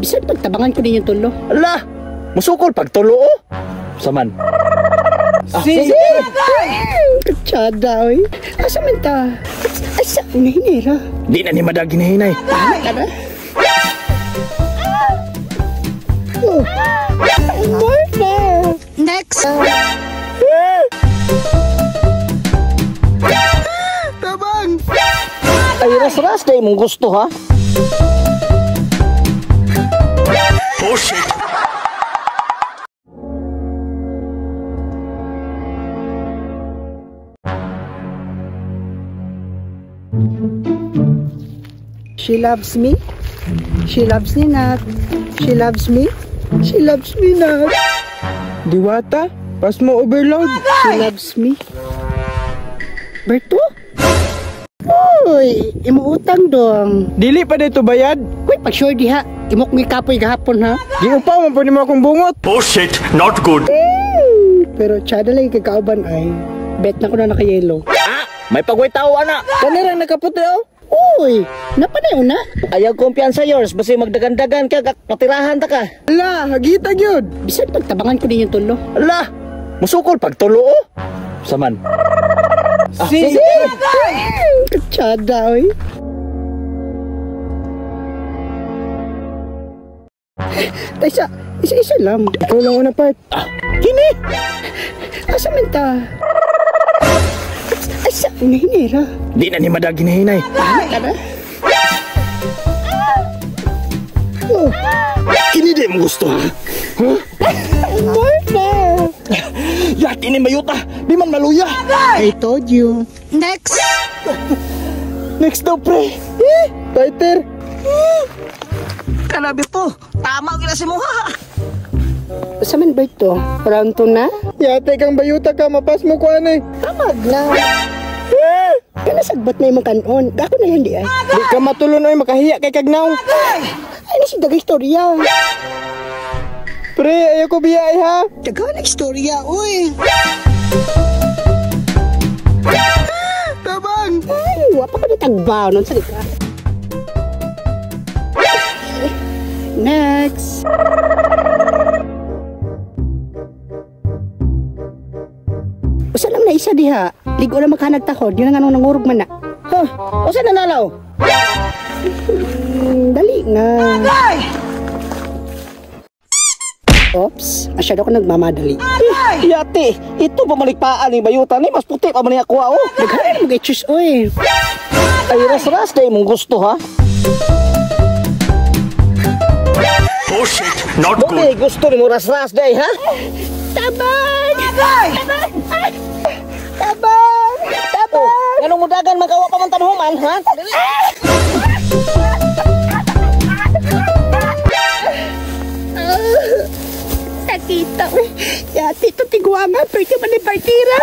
Bisan pagtabangan ko din yung tulo. Ala, musukol pagtulo oh. Saman. Sige! Katsada, oy. Asa man ta? Asa na hinira? Di na ni madag hinahinay. Tara. Oh. Martha! Next! Tabang! Ay, ras-ras na mong gusto, ha? Oh, shit! She loves me. She loves me not. She loves me. She loves me not. Diwata, pas mo overload. She loves me. Berto? Uy, imuutang dong. Dili pa dito bayad. Uy, pag-sure diha. Imok may kapoy gahapon ha. Di upaw man pwede mo akong bungot. Oh, shit! Not good! Pero tsada lang yung kakauban ay. Bet na ko na naka-yellow. Ah! May pagway tao, ana! Kanirang nakaputi oh. Uy, napanay una. Ayaw kumpiyansa yours, basta magdagan-dagan ka, patirahan ta ka. Ala, hagita gyud. Bisan pagtabangan ko din yung tulo. Ala, musukol pagtulo oh. Saman. Sige! Katsada, oy. Taysa, isa-isa lang. Ikaw lang una part. Kini! Asa man ta? Asa na hinira? Di na ni madag hinahinay. Tara. Oh. Kini di mo gusto, ha? Martha! Yati ni mayuta, di man maluya. I told you. Next! Next daw, pre. Fighter. Kanabi to, tama gina si Muha. Asa man ba ito? Round 2 na? Yate kang bayuta ka, mapas mo ko ano eh. Kamag na. Kana sagbat na yung kanon. Gako na lang di ay. Di ka matulon oy, makahiya kay kagnaw. Ay na si daga istorya. Pre, ayaw ko biyay ha. Daga na istorya, uy. Tabang! Ay, wapa ko na tagbaw nun sa lika. Next! Usa lang na isa diha. Ligo na maghanag takod. Yun ang anong nangurog man na. Huh, o saan nanalaw? Dali nga. Oops, masyado ko nagmamadali. Yati, ito pamalikpaan ni bayuta ni, mas puti pa man ni ako, oh. Naghanag mo kay Chus, oy. Ay, ras-ras na mong gusto, ha? Oh, shit! Not good! Okay, gusto ni mo ras-ras na, ha? Tabang! Tabang! Tabang! Tabang! Ganong mudagan, magawa pa man tanhuman, ha? Sakita. Yati ito tigwa nga, pero ka man ni partira.